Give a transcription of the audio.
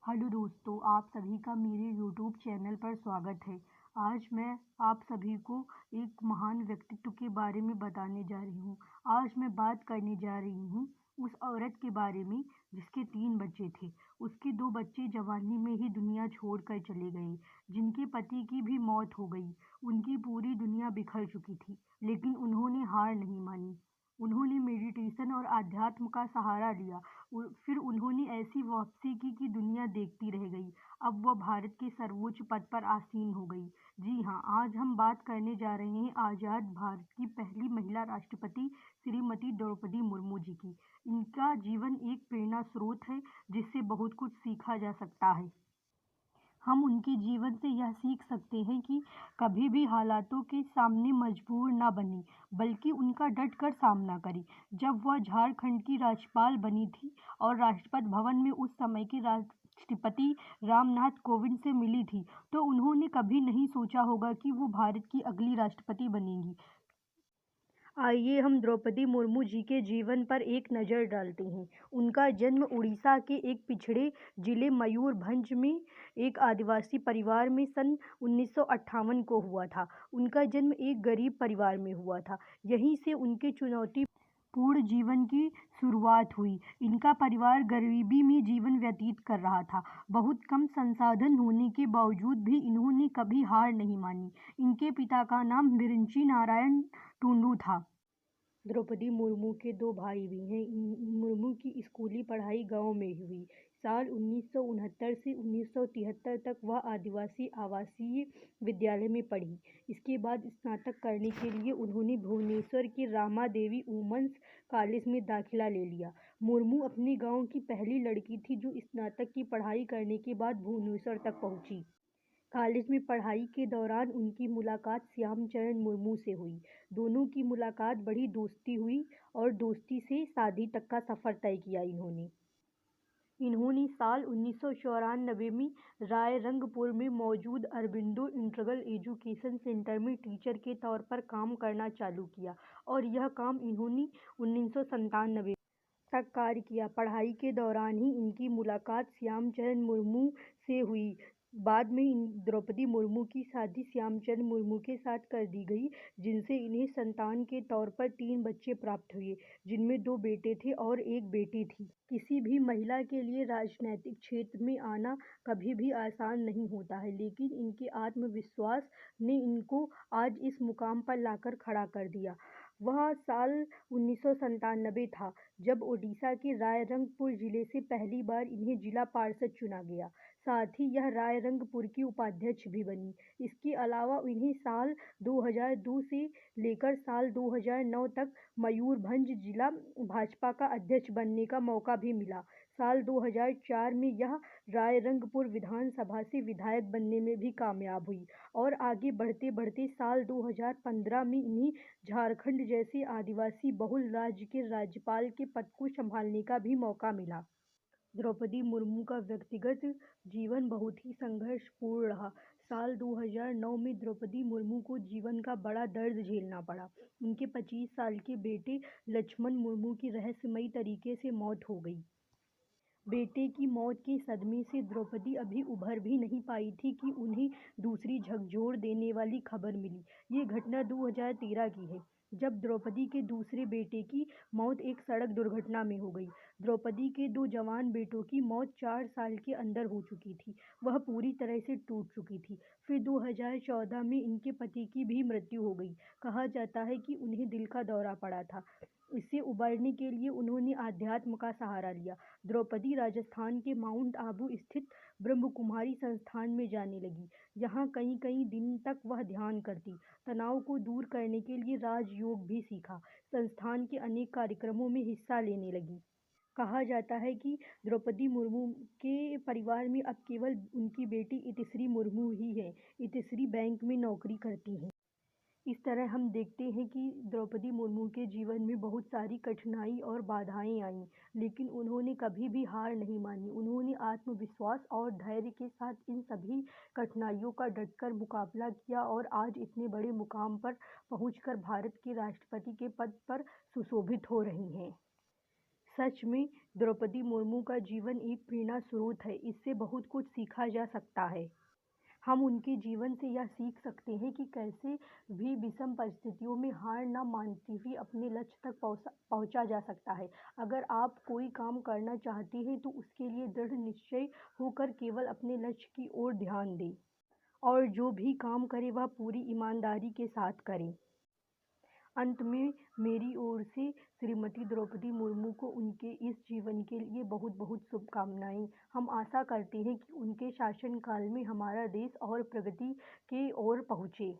Hello दोस्तों, आप सभी का मेरे यूट्यूब चैनल पर स्वागत है। आज मैं आप सभी को एक महान व्यक्तित्व के बारे में बताने जा रही हूँ। आज मैं बात करने जा रही हूँ उस औरत के बारे में जिसके 3 बच्चे थे। उसके 2 बच्चे जवानी में ही दुनिया छोड़कर चले गए, जिनके पति की भी मौत हो गई। उनकी पूरी दुनिया बिखर चुकी थी, लेकिन उन्होंने हार नहीं मानी। उन्होंने मेडिटेशन और आध्यात्म का सहारा लिया। फिर उन्होंने ऐसी वापसी की कि दुनिया देखती रह गई। अब वह भारत के सर्वोच्च पद पर आसीन हो गई। जी हाँ, आज हम बात करने जा रहे हैं आज़ाद भारत की पहली महिला राष्ट्रपति श्रीमती द्रौपदी मुर्मू जी की। इनका जीवन एक प्रेरणा स्रोत है जिससे बहुत कुछ सीखा जा सकता है। हम उनके जीवन से यह सीख सकते हैं कि कभी भी हालातों के सामने मजबूर ना बने, बल्कि उनका डटकर सामना करें। जब वह झारखंड की राज्यपाल बनी थी और राष्ट्रपति भवन में उस समय के राष्ट्रपति रामनाथ कोविंद से मिली थी, तो उन्होंने कभी नहीं सोचा होगा कि वो भारत की अगली राष्ट्रपति बनेंगी। आइए हम द्रौपदी मुर्मू जी के जीवन पर एक नज़र डालते हैं। उनका जन्म उड़ीसा के एक पिछड़े जिले मयूरभंज में एक आदिवासी परिवार में सन 1958 को हुआ था। उनका जन्म एक गरीब परिवार में हुआ था। यहीं से उनके चुनौतीपूर्ण जीवन की शुरुआत हुई। इनका परिवार गरीबी में जीवन व्यतीत कर रहा था। बहुत कम संसाधन होने के बावजूद भी इन्होंने कभी हार नहीं मानी। इनके पिता का नाम बिरंची नारायण टुंडू था। द्रौपदी मुर्मू के 2 भाई भी हैं। मुर्मू की स्कूली पढ़ाई गांव में हुई। साल 1969 से 1973 तक वह आदिवासी आवासीय विद्यालय में पढ़ी। इसके बाद स्नातक करने के लिए उन्होंने भुवनेश्वर के रामा देवी वुमेन्स कॉलेज में दाखिला ले लिया। मुर्मू अपने गांव की पहली लड़की थी जो स्नातक की पढ़ाई करने के बाद भुवनेश्वर तक पहुंची। कॉलेज में पढ़ाई के दौरान उनकी मुलाकात श्यामचरण मुर्मू से हुई। दोनों की मुलाकात बड़ी दोस्ती हुई और दोस्ती से शादी तक का सफ़र तय किया इन्होंने साल 1994 में रायरंगपुर में मौजूद अरबिंदो इंटीग्रल एजुकेशन सेंटर में टीचर के तौर पर काम करना चालू किया और यह काम इन्होंने 1997 तक कार्य किया। पढ़ाई के दौरान ही इनकी मुलाकात श्यामचरण मुर्मू से हुई। बाद में द्रौपदी मुर्मू की शादी श्यामचरण मुर्मू के साथ कर दी गई, जिनसे इन्हें संतान के तौर पर 3 बच्चे प्राप्त हुए, जिनमें 2 बेटे थे और 1 बेटी थी। किसी भी महिला के लिए राजनीतिक क्षेत्र में आना कभी भी आसान नहीं होता है, लेकिन इनके आत्मविश्वास ने इनको आज इस मुकाम पर लाकर खड़ा कर दिया। वह साल 1997 था जब ओडिशा के रायरंगपुर जिले से पहली बार इन्हें जिला पार्षद चुना गया। साथ ही यह रायरंगपुर की उपाध्यक्ष भी बनी। इसके अलावा इन्हें साल 2002 से लेकर साल 2009 तक मयूरभंज जिला भाजपा का अध्यक्ष बनने का मौका भी मिला। साल 2004 में यह रायरंगपुर विधानसभा से विधायक बनने में भी कामयाब हुई और आगे बढ़ते बढ़ते साल 2015 में इन्हें झारखंड जैसे आदिवासी बहुल राज्य के राज्यपाल के पद को संभालने का भी मौका मिला। द्रौपदी मुर्मू का व्यक्तिगत जीवन बहुत ही संघर्षपूर्ण रहा। साल 2009 में द्रौपदी मुर्मू को जीवन का बड़ा दर्द झेलना पड़ा। उनके 25 साल के बेटे लक्ष्मण मुर्मू की रहस्यमयी तरीके से मौत हो गई। बेटे की मौत के सदमे से द्रौपदी अभी उभर भी नहीं पाई थी कि उन्हें दूसरी झकझोर देने वाली खबर मिली। ये घटना 2013 की है, जब द्रौपदी के दूसरे बेटे की मौत एक सड़क दुर्घटना में हो गई। द्रौपदी के 2 जवान बेटों की मौत 4 साल के अंदर हो चुकी थी। वह पूरी तरह से टूट चुकी थी। फिर 2014 में इनके पति की भी मृत्यु हो गई। कहा जाता है कि उन्हें दिल का दौरा पड़ा था। इससे उबरने के लिए उन्होंने आध्यात्म का सहारा लिया। द्रौपदी राजस्थान के माउंट आबू स्थित ब्रह्मकुमारी संस्थान में जाने लगी। यहाँ कई कई दिन तक वह ध्यान करती। तनाव को दूर करने के लिए राजयोग भी सीखा। संस्थान के अनेक कार्यक्रमों में हिस्सा लेने लगी। कहा जाता है कि द्रौपदी मुर्मू के परिवार में अब केवल उनकी बेटी इतिश्री मुर्मू ही है। इतिश्री बैंक में नौकरी करती हैं। इस तरह हम देखते हैं कि द्रौपदी मुर्मू के जीवन में बहुत सारी कठिनाई और बाधाएं आईं, लेकिन उन्होंने कभी भी हार नहीं मानी। उन्होंने आत्मविश्वास और धैर्य के साथ इन सभी कठिनाइयों का डटकर मुकाबला किया और आज इतने बड़े मुकाम पर पहुंचकर भारत के राष्ट्रपति के पद पर सुशोभित हो रही हैं। सच में द्रौपदी मुर्मू का जीवन एक प्रेरणा स्रोत है। इससे बहुत कुछ सीखा जा सकता है। हम उनके जीवन से यह सीख सकते हैं कि कैसे भी विषम परिस्थितियों में हार न मानते हुए अपने लक्ष्य तक पहुंचा जा सकता है। अगर आप कोई काम करना चाहते हैं तो उसके लिए दृढ़ निश्चय होकर केवल अपने लक्ष्य की ओर ध्यान दें और जो भी काम करें वह पूरी ईमानदारी के साथ करें। अंत में मेरी ओर से श्रीमती द्रौपदी मुर्मू को उनके इस जीवन के लिए बहुत बहुत शुभकामनाएं। हम आशा करते हैं कि उनके शासनकाल में हमारा देश और प्रगति की ओर पहुंचे।